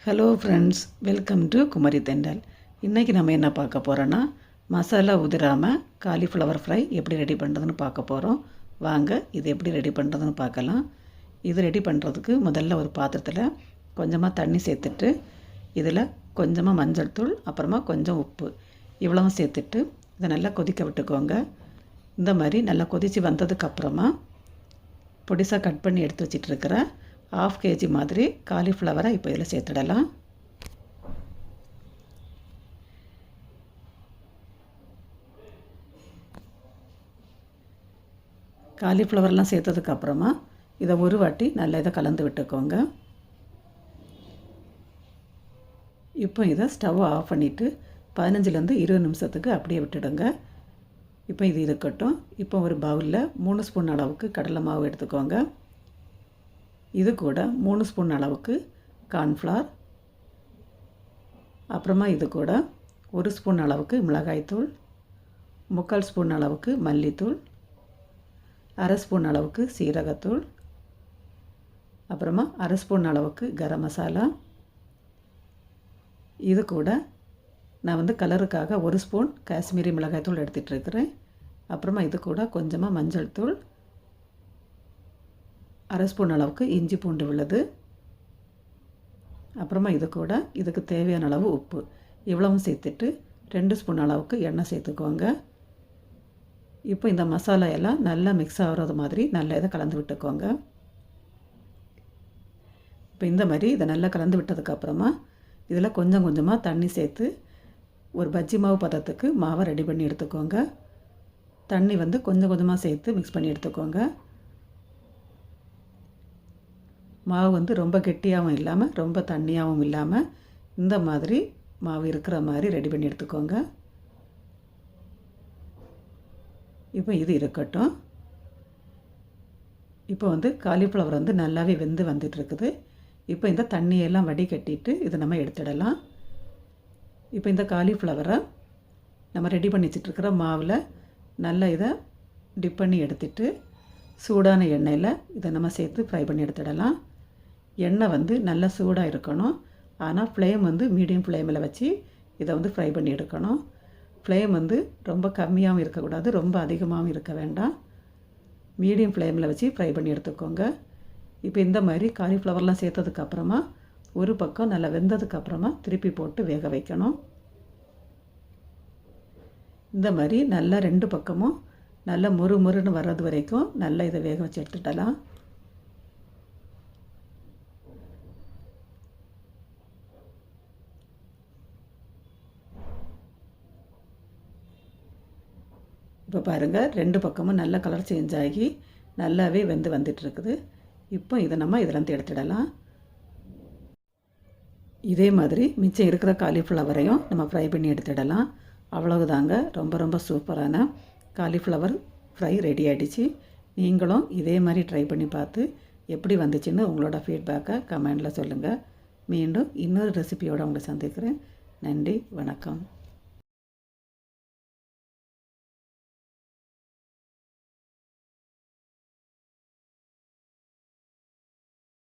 Hello friends, welcome to Kumari Thendral. இன்றைக்கி நம்ம என்ன பார்க்க போகிறோன்னா, மசாலா உதிராமல் காலிஃப்ளவர் ஃப்ரை எப்படி ரெடி பண்ணுறதுன்னு பார்க்க போகிறோம். வாங்க இது எப்படி ரெடி பண்ணுறதுன்னு பார்க்கலாம். இது ரெடி பண்ணுறதுக்கு முதல்ல ஒரு பாத்திரத்தில் கொஞ்சமாக தண்ணி சேர்த்துட்டு, இதில் கொஞ்சமாக மஞ்சள் தூள், அப்புறமா கொஞ்சம் உப்பு இவ்வளவும் சேர்த்துட்டு இதை நல்லா கொதிக்க விட்டுக்கோங்க. இந்த மாதிரி நல்லா கொதித்து வந்ததுக்கப்புறமா பொடிசாக கட் பண்ணி எடுத்து வச்சிட்ருக்கிற 1/2 kg மாதிரி காலிஃப்ளவரை இப்போ இதில் சேர்த்துடலாம். காலிஃப்ளவர்லாம் சேர்த்ததுக்கப்புறமா இதை ஒரு வாட்டி நல்லா இதை கலந்து விட்டுக்கோங்க. இப்போ இதை ஸ்டவ் ஆஃப் பண்ணிவிட்டு 15லேருந்து 20 நிமிஷத்துக்கு அப்படியே விட்டுடுங்க. இப்போ இது இருக்கட்டும். இப்போ ஒரு பவுலில் 3 ஸ்பூன் அளவுக்கு கடலை மாவு எடுத்துக்கோங்க. இது கூட 3 ஸ்பூன் அளவுக்கு கார்ன்ஃப்ளவர், அப்புறமா இது கூட 1 ஸ்பூன் அளவுக்கு மிளகாய்த்தூள், 3/4 ஸ்பூன் அளவுக்கு மல்லித்தூள், 1/2 ஸ்பூன் அளவுக்கு சீரகத்தூள், அப்புறமா 1/2 ஸ்பூன் அளவுக்கு கரம் மசாலா. இது கூட நான் கலருக்காக 1 ஸ்பூன் காஷ்மீரி மிளகாய்த்தூள் எடுத்துகிட்ருக்கிறேன். அப்புறமா இது கூட கொஞ்சமாக மஞ்சள் தூள், 1/2 ஸ்பூன் அளவுக்கு இஞ்சி பூண்டு விழுது, அப்புறமா இது கூட இதுக்கு தேவையான அளவு உப்பு இவ்வளவும் சேர்த்துட்டு 2 ஸ்பூன் அளவுக்கு எண்ணெய் சேர்த்துக்கோங்க. இப்போ இந்த மசாலா எல்லாம் நல்லா மிக்ஸ் ஆகிறது மாதிரி நல்லா இதை கலந்து விட்டுக்கோங்க. இப்போ இந்த மாதிரி இதை நல்லா கலந்து விட்டதுக்கப்புறமா இதில் கொஞ்சம் கொஞ்சமாக தண்ணி சேர்த்து ஒரு பஜ்ஜி மாவு பதத்துக்கு மாவை ரெடி பண்ணி எடுத்துக்கோங்க. தண்ணி கொஞ்சம் கொஞ்சமாக சேர்த்து மிக்ஸ் பண்ணி எடுத்துக்கோங்க. மாவு ரொம்ப கெட்டியாகவும் இல்லாமல் ரொம்ப தண்ணியாகவும் இல்லாமல் இந்த மாதிரி மாவு இருக்கிற மாதிரி ரெடி பண்ணி எடுத்துக்கோங்க. இப்போ இது இருக்கட்டும். இப்போ காலிஃப்ளவர் நல்லாவே வெந்து வந்துட்டுருக்குது. இப்போ இந்த தண்ணியெல்லாம் வடிகட்டிட்டு இதை நம்ம எடுத்துடலாம். இப்போ இந்த காலிஃப்ளவரை நம்ம ரெடி பண்ணி வச்சிட்ருக்கிற மாவில் நல்லா இதை டிப் பண்ணி எடுத்துட்டு சூடான எண்ணெயில் இதை நம்ம சேர்த்து ஃப்ரை பண்ணி எடுத்துடலாம். எண்ணெய் நல்லா சூடாக இருக்கணும். ஆனால் ஃப்ளேம் மீடியம் ஃப்ளேமில் வச்சு இதை ஃப்ரை பண்ணி எடுக்கணும். ஃப்ளேம் ரொம்ப கம்மியாகவும் இருக்கக்கூடாது, ரொம்ப அதிகமாகவும் இருக்க வேண்டாம். மீடியம் ஃப்ளேமில் வச்சு ஃப்ரை பண்ணி எடுத்துக்கோங்க. இப்போ இந்த மாதிரி காலிஃப்ளவர்லாம் சேர்த்ததுக்கப்புறமா ஒரு பக்கம் நல்லா வெந்ததுக்கப்புறமா திருப்பி போட்டு வேக வைக்கணும். இந்த மாதிரி நல்லா 2 பக்கமும் நல்லா முறுமுறுன்னு வர்றது வரைக்கும் நல்லா இதை வேக வச்சு எடுத்துடலாம். இப்போ பாருங்கள், 2 பக்கமும் நல்ல கலர் சேஞ்ச் ஆகி நல்லாவே வெந்து வந்துட்டுருக்குது. இப்போ இதை நம்ம இதிலேருந்து எடுத்துடலாம். இதே மாதிரி மிச்சம் இருக்கிற காலிஃப்ளவரையும் நம்ம ஃப்ரை பண்ணி எடுத்துடலாம். அவ்வளவுதாங்க, ரொம்ப ரொம்ப சூப்பரான காலிஃப்ளவர் ஃப்ரை ரெடி ஆகிடுச்சு. நீங்களும் இதே மாதிரி ட்ரை பண்ணி பார்த்து எப்படி வந்துச்சுன்னு உங்களோட ஃபீட்பேக்கை கமெண்டில் சொல்லுங்கள். மீண்டும் இன்னொரு ரெசிபியோடு உங்களை சந்திக்கிறேன். நன்றி, வணக்கம்.